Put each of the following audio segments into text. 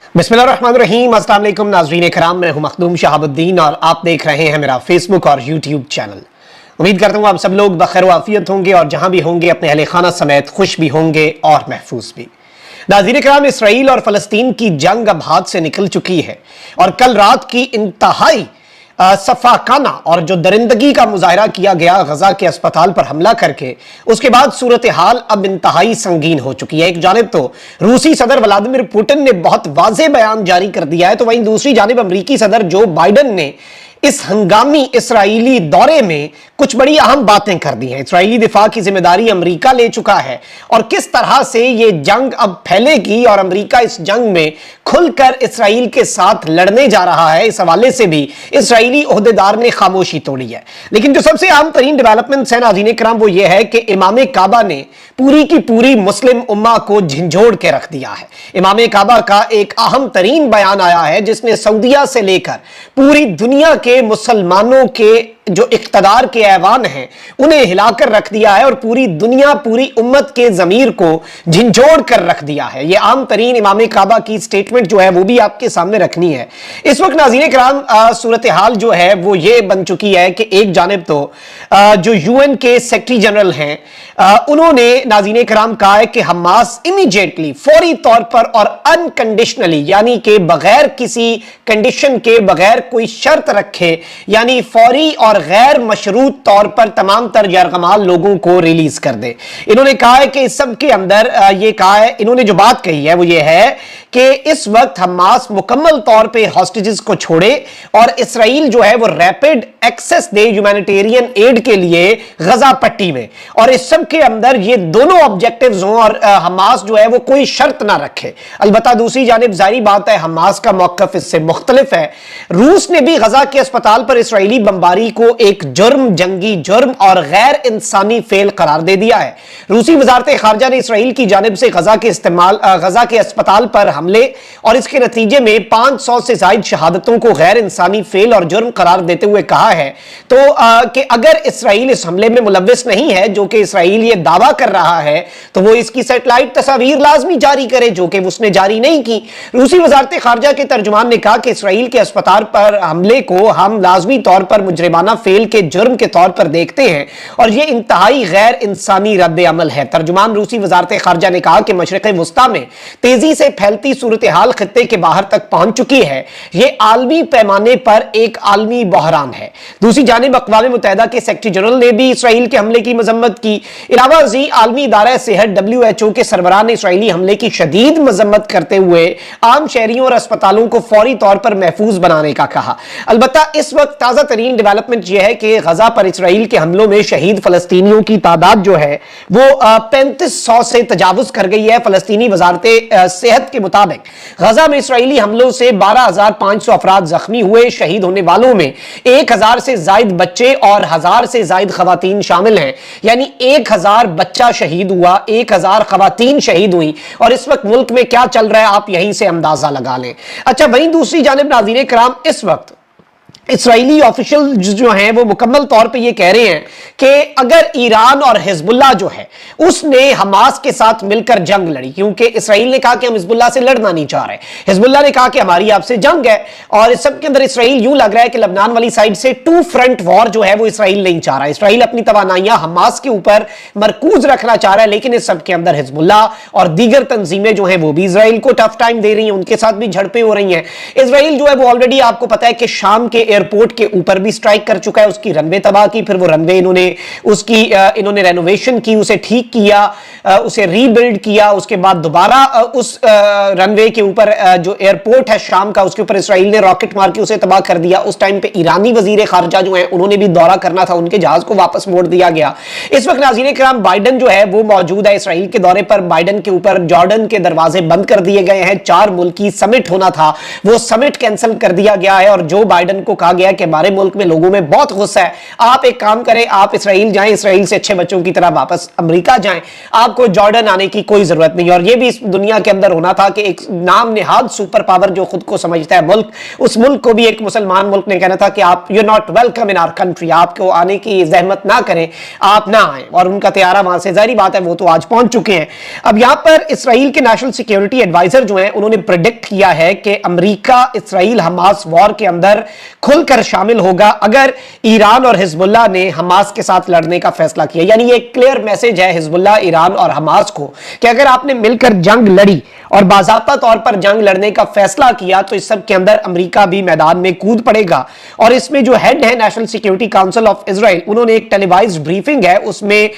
बिस्मिल्लाहिर्रहमानिर्रहीम। अस्सलाम वालेकुम नाज़रीन कराम, मैं हूं मखदूम शहाबुद्दीन और आप देख रहे हैं मेरा फेसबुक और यूट्यूब चैनल। उम्मीद करता हूं आप सब लोग बखैर आफियत होंगे और जहां भी होंगे अपने अहले खाना समेत खुश भी होंगे और महफूज भी। नाज़रीन कराम, इसराइल और फ़लस्तीन की जंग अब हाथ से निकल चुकी है और कल रात की इंतहाई सफाकाना और जो दरिंदगी का मुजाहरा किया गया गजा के अस्पताल पर हमला करके, उसके बाद सूरत हाल अब इंतहाई संगीन हो चुकी है। एक जानिब तो रूसी सदर व्लादिमीर पुतिन ने बहुत वाज़ेह बयान जारी कर दिया है, तो वहीं दूसरी जानिब अमरीकी सदर जो बाइडन ने इस हंगामी इसराइली दौरे में कुछ बड़ी अहम बातें कर दी हैं। इसराइली दिफा की जिम्मेदारी अमेरिका ले चुका है और किस तरह से ये जंग अब फैलेगी और अमेरिका इस जंग में खुलकर इसराइल के साथ लड़ने जा रहा है, इस हवाले से भी इसराइली ओहदेदार ने खामोशी तोड़ी है। लेकिन जो सबसे अहम तरीन डेवलपमेंट है नाज़रीन किराम, वो ये है कि इमाम काबा ने पूरी की पूरी मुस्लिम उम्मा को झंझोड़ के रख दिया है। इमाम काबा का एक अहम तरीन बयान आया है जिसने सऊदिया से लेकर पूरी दुनिया के मुसलमानों के जो इख्तदार के ऐवान हैं उन्हें हिलाकर रख दिया है और पूरी दुनिया, पूरी उम्मत के ज़मीर को झंझोड़ कर रख दिया है। यह आम तरीन इमाम काबा की स्टेटमेंट जो है वो भी आपके सामने रखनी है। इस वक्त नाज़रीन किराम सूरत हाल जो है वो ये बन चुकी है कि एक जानिब तो जो यूएन के सेक्रेटरी जनरल हैं उन्होंने नाज़रीन किराम कहा है कि हमास इमीडिएटली, फौरी तौर पर और अनकंडीशनली, यानी कि बगैर किसी कंडीशन के, बगैर कोई शर्त रखे, यानी फौरी और गैर मशरूत तौर पर तमाम तर यरगमाल लोगों को रिलीज कर दे। इन्होंने कहा है कि इस सब के अंदर ये कहा है, इन्होंने जो बात कही है वो ये है कि इस वक्त हमास मुकम्मल तौर पे हॉस्टेजेस को छोड़े और इसराइल जो है वो रैपिड एक्सेस दे ह्यूमैनिटेरियन एड के लिए गजा पट्टी में, और इस सब के अंदर ये दोनों ऑब्जेक्टिव्स हों और हमास जो है वो कोई शर्त ना रखे। अलबत्ता दूसरी जानिब जाहिर बात है हमास का मौकफ इससे मुख्तलिफ है। रूस ने भी गजा के अस्पताल पर इसराइली बमबारी को एक जुर्म, जंगी जुर्म और गैर इंसानी फेल करार दे दिया है। रूसी वजारत खारजा ने इसराइल की जानिब से गजा के अस्पताल पर हमले और इसके नतीजे में 500 से ज्यादा शहादतों को गैर इंसानी फेल और जुर्म करार देते हुए कहा है तो कि अगर इसराइल इस हमले में मुलव्विस नहीं है, जो कि इसराइल ये दावा कर रहा है, तो वो इसकी सैटेलाइट तस्वीर लाजमी जारी करे, जो कि उसने जारी नहीं की। रूसी वजारत खारजा के तर्जुमान ने कहा कि इसराइल के अस्पताल पर हमले को हम लाजमी तौर पर मुजरिमाना फेल के जुर्म के तौर पर देखते हैं और यह इंतहाई गैर इंसानी रद्द अमल है। तर्जुमान रूसी वजारत खारजा ने कहा कि मशरिक वस्ता में तेजी से फैलती सूरत हाल खत्ते के बाहर तक पहुंच चुकी है। यह आलमी पैमाने पर एक आलमी बहरान है। दूसरी जानिब अक़वाम मुत्तहिदा के सेक्रेटरी जनरल ने भी इसराइल के हमले की मजम्मत की। इलावा आलमी इदारा सेहत WHO के सरबराह ने इसराइली हमले की शदीद मजम्मत करते हुए आम शहरियों और अस्पतालों को फौरी तौर पर महफूज बनाने का कहा। अलबत्ता इस वक्त ताजा तरीन डेवलपमेंट यह है कि गजा पर इसराइल के हमलों में शहीद फलस्तीनियों की तादाद जो है वो 3500 से तजावुज कर गई है। फलस्तीनी वजारत सेहत के मुताबिक गजा में इसराइली हमलों से 12,500 अफराद जख्मी हुए। शहीद होने वालों में 1000 से जायद बच्चे और 1000 से जायद खवातीन शामिल हैं, यानी 1000 बच्चा शहीद हुआ, 1000 खवातीन शहीद हुई। और इस वक्त मुल्क में क्या चल रहा है आप यहीं से अंदाजा लगा लें। अच्छा, वहीं दूसरी जानिब नाज़रीन किराम इस वक्त इसराइली ऑफिशियल जो हैं वो मुकम्मल तौर पे ये कह रहे हैं कि अगर ईरान और हिजबुल्लाह जो है उसने हमास के साथ मिलकर जंग लड़ी, क्योंकि इसराइल ने कहा कि हम हिजबुल्लाह से लड़ना नहीं चाह रहे, हिजबुल्लाह ने कहा कि हमारी आपसे जंग है, और इस सब के अंदर इसराइल यूं लग रहा है कि लबनान वाली साइड से टू फ्रंट वॉर जो है वो इसराइल नहीं चाह रहा है। इसराइल अपनी तवानाइयां हमास के ऊपर मरकूज रखना चाह रहा है, लेकिन इस सब के अंदर हिजबुल्लाह और दीगर तंजीमें जो है वो भी इसराइल को टफ टाइम दे रही है, उनके साथ भी झड़पें हो रही हैं। इसराइल जो है वो ऑलरेडी आपको पता है कि शाम के एयरपोर्ट के ऊपर भी स्ट्राइक कर चुका है, उसकी रनवे तबाह की, फिर वो रनवे इन्होंने रेनोवेशन की, उसे ठीक किया, उसे रीबिल्ड किया, उसके बाद दोबारा उस रनवे के ऊपर जो एयरपोर्ट है शाम का उसके ऊपर इसराइल ने रॉकेट मार के उसे तबाह कर दिया। उस टाइम पे ईरानी वजीर खारजा जो है उन्होंने भी दौरा करना था, उनके जहाज को वापस मोड़ दिया गया। इस वक्त नाज़रीन किराम बाइडन जो है वो मौजूद है इसराइल के दौरे पर। बाइडन के ऊपर जॉर्डन के दरवाजे बंद कर दिए गए हैं। 4 मुल्की समिट होना था, वो समिट कैंसिल कर दिया गया है और जो बाइडन को कहा गया कि हमारे मुल्क में लोगों में बहुत गुस्सा है, आप एक काम करें, आप इसराइल जाएं, इसराइल से अच्छे बच्चों की तरह वापस अमेरिका जाएं, आपको जॉर्डन आने की कोई जरूरत नहीं। और ये भी इस दुनिया के अंदर होना था कि एक नाम निहाद सुपर पावर जो खुद को समझता है मुल्क, उस मुल्क को भी एक मुसलमान मुल्क ने कहना था कि आप you not welcome in our country, आपको आने की जहमत ना करें, आप ना आए। और उनका तैयारा वहां से, जाहिर बात है वो तो आज पहुंच चुके हैं। अब यहां पर इसराइल के नेशनल सिक्योरिटी एडवाइजर जो हैं उन्होंने प्रेडिक्ट किया है कि अमेरिका इसराइल हमास वॉर के अंदर खुलकर शामिल होगा अगर ईरान और हिजबुल्लाह ने हमास के साथ लड़ने का फैसला किया। यानी ये क्लियर मैसेज है हिजबुल्लाह, ईरान और हमास को कि अगर आपने मिलकर जंग लड़ी और बाज़ाब्ता तौर पर जंग लड़ने का फैसला किया तो इस सब के अंदर अमेरिका भी मैदान में कूद पड़ेगा। और इसमें जो हेड है national security council of Israel, उन्होंने एक टेलीवाइज्ड ब्रीफिंग है उसमें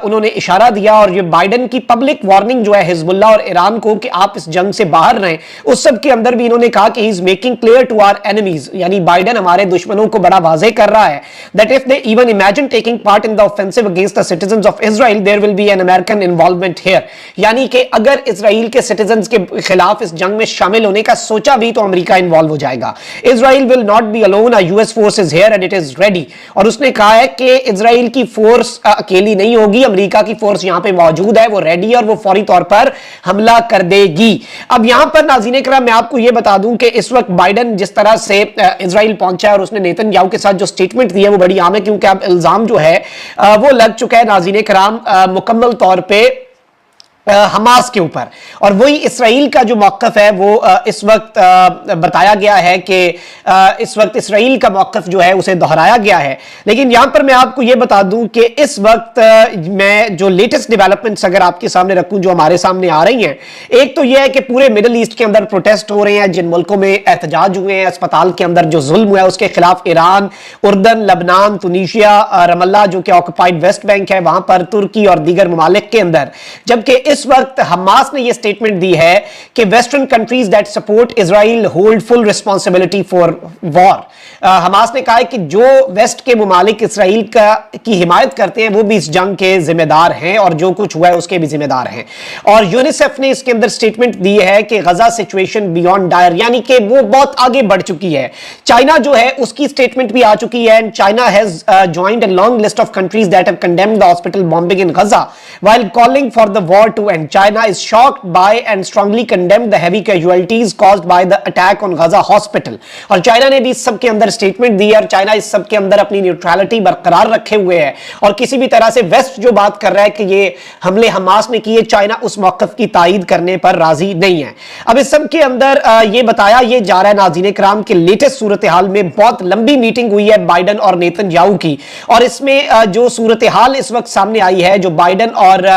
उन्होंने इशारा दिया और ये बाइडेन की पब्लिक वार्निंग जो है हिजबुल्लाह और ईरान को कि आप इस जंग से बाहर रहें, उस सब के अंदर भी इन्होंने कहा कि he is making clear to our enemies, यानी बाइडेन हमारे दुश्मनों को बड़ा वाज़ेह कर रहा है that if they even imagine taking part in the offensive against the citizens of Israel there will be an American involvement here. यानी कि अगर इजराइल के सिटीजंस के खिलाफ इस जंग में शामिल होने का सोचा भी तो अमेरिका इन्वॉल्व हो जाएगा। Israel will not be alone, a US force is here and it is ready. और उसने कहा है कि इजराइल की फोर्स अकेली नहीं होगी, अमेरिका की फोर्स यहां पे मौजूद है, वो रेडी है और वो फौरी तौर पर हमला कर देगी। अब यहां पर नाज़रीन इकराम मैं आपको यह बता दूं कि इस वक्त बाइडेन जिस तरह से इजराइल पहुंचा है और उसने नेतन्याहू के साथ जो स्टेटमेंट दी है वो बड़ी आम है, क्योंकि अब इल्जाम जो है वो लग चुका है नाज़रीन इकराम मुकम्मल तौर पे हमास के ऊपर। और वही इसराइल का जो मौक़िफ़ है वो इस वक्त बताया गया है कि इस वक्त इसराइल का मौक़िफ़ जो है उसे दोहराया गया है। लेकिन यहां पर मैं आपको ये बता दूं कि इस वक्त मैं जो लेटेस्ट डेवलपमेंट्स अगर आपके सामने रखूं जो हमारे सामने आ रही हैं, एक तो यह है कि पूरे मिडल ईस्ट के अंदर प्रोटेस्ट हो रहे हैं, जिन मुल्कों में एहतजाज हुए हैं, अस्पताल के अंदर जो जुल्म हुआ है उसके खिलाफ ईरान, उर्दन, लबनान, तुनीशिया, रमल्ला जो कि ऑक्युपाइड वेस्ट बैंक है वहां पर, तुर्की और दीगर ममालिक के अंदर। जबकि इस वक्त हमास ने यह स्टेटमेंट दी है कि western countries that support Israel hold full responsibility for war. Hamas ने कहा है कि जो वेस्ट के ममालिक इसराइल की हिमायत करते हैं वो भी इस जंग के जिम्मेदार हैं और जो कुछ हुआ है उसके भी जिम्मेदार हैं। और यूनिसेफ ने इसके अंदर स्टेटमेंट दी है कि गजा सिचुएशन बियॉन्ड डायर, यानी कि वो बहुत आगे बढ़ चुकी है। चाइना जो है उसकी स्टेटमेंट भी आ चुकी है and China has joined a long list of countries that have condemned the hospital bombing in Gaza while calling for the war to end. China is shocked by and strongly condemned the heavy casualties caused by the attack on Gaza hospital। और China ने भी इस सब के अंदर statement दी है और China इस सब के अंदर अपनी न्यूट्रलिटी बरकरार रखे हुए है और किसी भी तरह से वेस्ट जो बात कर रहा है कि ये हमले हमास ने किए, चाइना उस मौक़िफ़ की तायीद करने पर राजी नहीं है। अब इस सब के अंदर ये बताया ये जा रहा है नाज़रीन इकराम के लेटेस्ट सूरत हाल में बहुत लंबी मीटिंग हुई है बाइडेन और नेतन्याहू की, और इसमें जो सूरत हाल इस वक्त सामने आई है, जो बाइडेन और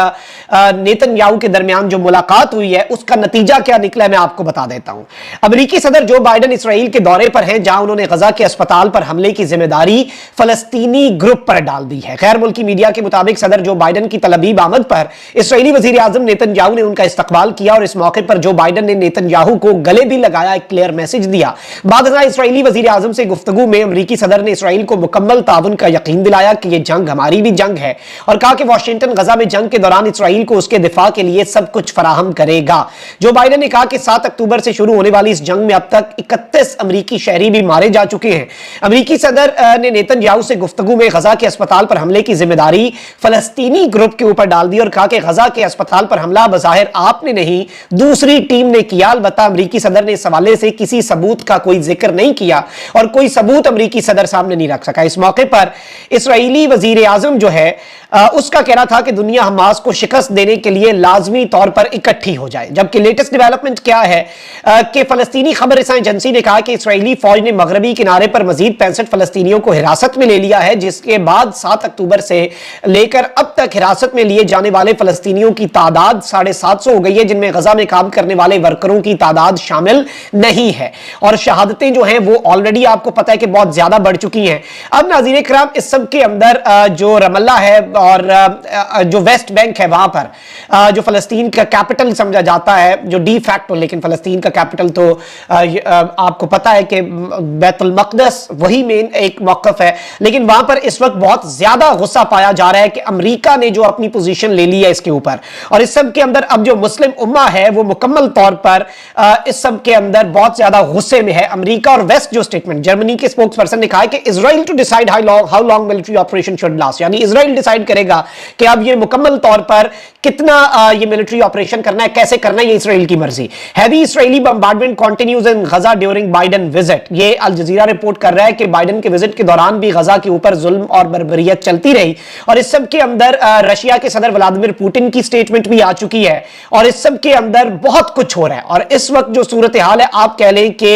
नेतन्याहू के दरमियान जो मुलाकात हुई है उसका नतीजा क्या निकला है मैं आपको बता देता हूं। अमेरिकी सदर जो बाइडेन इसराइल के दौरे पर हैं, जहां उन्होंने गजा के अस्पताल पर हमले की जिम्मेदारी फलस्तीनी ग्रुप पर डाल दी है। गैर मुल्की मीडिया के मुताबिक सदर जो बाइडेन की तलबीब आमद पर इसराइली वजीर आजम नेतन्याहू ने उनका इस्तकबाल किया और इस मौके पर जो बाइडेन ने नेतन्याहू को गले भी लगाया, एक क्लियर मैसेज दिया। बाद इसराइली वजीर आजम से गुफ्तगू में अमेरिकी सदर ने इसराइल को मुकम्मल ताउन का यकीन दिलाया कि यह जंग हमारी भी जंग है और कहा कि वाशिंगटन गजा में जंग के दौरान इसराइल को उसके दिफा के लिए सब कुछ फराहम करेगा। जो बाइडेन ने कहा कि 7 अक्टूबर से शुरू होने वाली इस जंग में अब तक 31 अमेरिकी शहरी भी मारे जा चुके हैं। अमेरिकी सदर ने नेतन्याहू से गुफ्तगू में गजा के अस्पताल पर हमले की जिम्मेदारी फलस्तीनी ग्रुप के ऊपर डाल दी और कहा कि गजा के अस्पताल पर हमला बज़ाहिर आपने नहीं दूसरी टीम ने किया। अलबत्ता अमेरिकी सदर ने इस हवाले से किसी सबूत का कोई जिक्र नहीं किया और कोई सबूत अमेरिकी सदर सामने नहीं रख सका। इस मौके पर इसराइली वजीर आजम जो है उसका कहना था कि दुनिया हमास को शिकस्त देने के लिए लाजमी तौर पर इकट्ठी हो जाए। जबकि लेटेस्ट डेवलपमेंट क्या है कि फलस्तीनी खबर रसां एजेंसी ने कहा कि इसराइली फौज ने मगरबी किनारे पर मजीद 65 फलस्तीनियों को हिरासत में ले लिया है, जिसके बाद 7 अक्टूबर से लेकर अब तक हिरासत में लिए जाने वाले फलस्तीनियों की तादाद 750 हो गई है, जिनमें गजा में काम करने वाले वर्करों की तादाद शामिल नहीं है। और शहादतें जो हैं वो ऑलरेडी आपको पता है कि बहुत ज्यादा बढ़ चुकी हैं। अब नाज़रीन इकराम इस सब के अंदर जो रमल्ला है और जो वेस्ट बैंक है वहां पर जो फलस्तीन का कैपिटल समझा जाता है, जो डी फैक्टो, लेकिन फलस्तीन का कैपिटल तो आपको पता है कि बैतुल मक़दस वही मेन एक मौक़िफ़ है, लेकिन वहां पर इस वक्त बहुत ज्यादा गुस्सा पाया जा रहा है कि अमेरिका ने जो अपनी पोजीशन ले ली है इसके ऊपर। और इस सब के अंदर अब जो मुस्लिम उम्मा है वो मुकम्मल तौर पर इस सब के अंदर बहुत ज्यादा गुस्से में है। अमेरिका और वेस्ट जो स्टेटमेंट, जर्मनी के स्पोक्स पर्सन ने कहा है कि Israel to decide how long military operation should last, यानी इजराइल डिसाइड करेगा कि अब ये मुकम्मल तौर पर कितना ये मिलिट्री ऑपरेशन करना है, कैसे करना है, ये इजराइल की मर्जी। Heavy Israeli bombardment continues in Gaza during Biden visit, ये अल जजीरा रिपोर्ट कर रहा है कि बाइडन के विजिट के दौरान भी गजा के ऊपर जुल्म और बर्बरियत चलती रही। और इस सब के अंदर रशिया के सदर व्लादिमीर पुतिन की स्टेटमेंट भी आ चुकी है और इस सब के अंदर बहुत कुछ हो रहा है। और इस वक्त जो सूरत हाल है, आप कह लें कि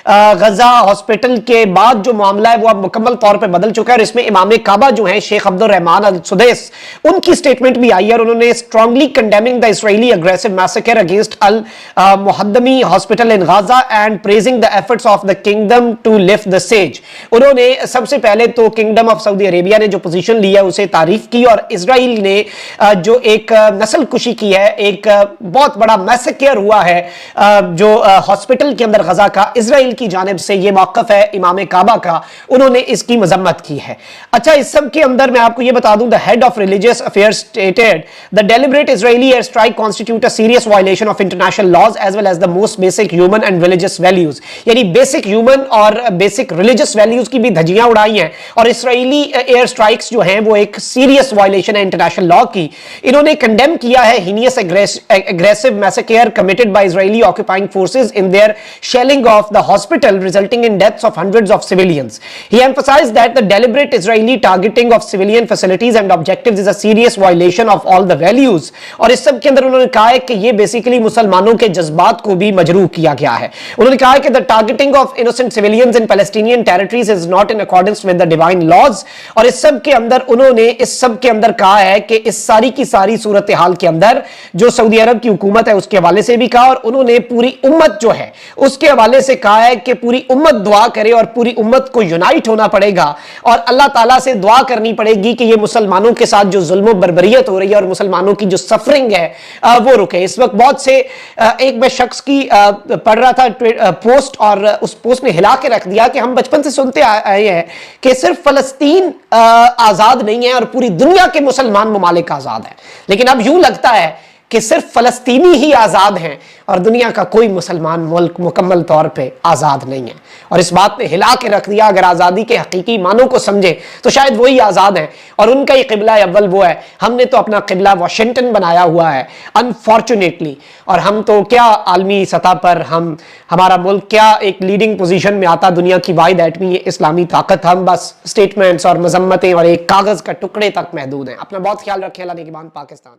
गजा हॉस्पिटल के बाद जो मामला है वो अब मुकम्मल तौर पर बदल चुका है। और इसमें इमाम काबा जो है शेख अब्दुल रहमान अल सुदैस, उनकी स्टेटमेंट भी आई है और उन्होंने strongly condemning the Israeli aggressive massacre against अल मुहद्दमी hospital in Gaza and praising the efforts of the kingdom to lift the siege. उन्होंने सबसे पहले तो किंगडम ऑफ सऊदी अरेबिया ने जो पोजीशन ली है उसे तारीफ की, और इजराइल ने जो एक नस्ल कुशी की है, एक बहुत बड़ा मैसेकर हुआ है जो हॉस्पिटल के अंदर गजा का, इजराइल की जानिब से ये मौक़िफ़ है इमाम काबा का, उन्होंने इसकी मजम्मत की है। अच्छा, इस सब के अंदर मैं आपको ये बता दूं, the head of religious affairs stated the deliberate Israeli air strike constitute a serious violation of international laws as well as the most basic human and religious values, यानी बेसिक ह्यूमन और बेसिक रिलीजियस वैल्यूज की भी धज्जियां उड़ाई हैं। और Israeli air strikes जो हैं वो एक सीरियस वायलेशन है इंटरनेशनल लॉ की। इन्होंने कंडेम किया है heinous aggressive massacre committed by Israeli occupying forces in their shelling of the hospital, resulting in deaths of hundreds of civilians. He emphasized that the deliberate Israeli targeting of civilian facilities and objectives is a serious violation of all the values. और इस सब के अंदर उन्होंने कहा है कि ये बेसिकली मुसलमानों के जज्बात को भी मजरूह किया गया है। उन्होंने कहा है कि the targeting of innocent civilians in Palestinian territories is not in accordance with the divine laws। और इस सब के अंदर उन्होंने इस सब के अंदर कहा है कि इस सारी की सारी सूरत हाल के अंदर जो सऊदी अरब की हुकूमत है उसके हवाले से भी कहा, और उन्होंने पूरी उम्मत जो है उसके हवाले से कहा है कि पूरी उम्मत दुआ करे और पूरी उम्मत को यूनाइट होना पड़ेगा और अल्लाह ताला से दुआ करनी पड़ेगी कि ये मुसलमानों के साथ जो जुल्म बर्बरियत हो रही है और मुसलमानों की जो सफरिंग है वो रुके। इस वक्त बहुत से एक मैं शख्स की पढ़ रहा था पोस्ट, और उस पोस्ट ने हिला के रख दिया कि हम बचपन से सुनते आए हैं कि सिर्फ फलस्तीन आजाद नहीं है और पूरी दुनिया के मुसलमान ममालिक आजाद है, लेकिन अब यूं लगता है कि सिर्फ फलस्तीनी ही आजाद हैं और दुनिया का कोई मुसलमान मुल्क मुकम्मल तौर पे आजाद नहीं है। और इस बात ने हिला के रख दिया। अगर आजादी के हकीकी मानों को समझे तो शायद वही आजाद हैं और उनका ही किबला अव्वल वो है। हमने तो अपना किबला वाशिंगटन बनाया हुआ है अनफॉर्चुनेटली, और हम तो क्या आलमी सतह पर हमारा मुल्क क्या एक लीडिंग पोजीशन में आता दुनिया की वाहिद एटमी इस्लामी ताकत। हम बस स्टेटमेंट्स और मजम्मतें और एक कागज का टुकड़े तक महदूद हैं। अपना बहुत ख्याल रखें। अल्लाह ने के बाद पाकिस्तान।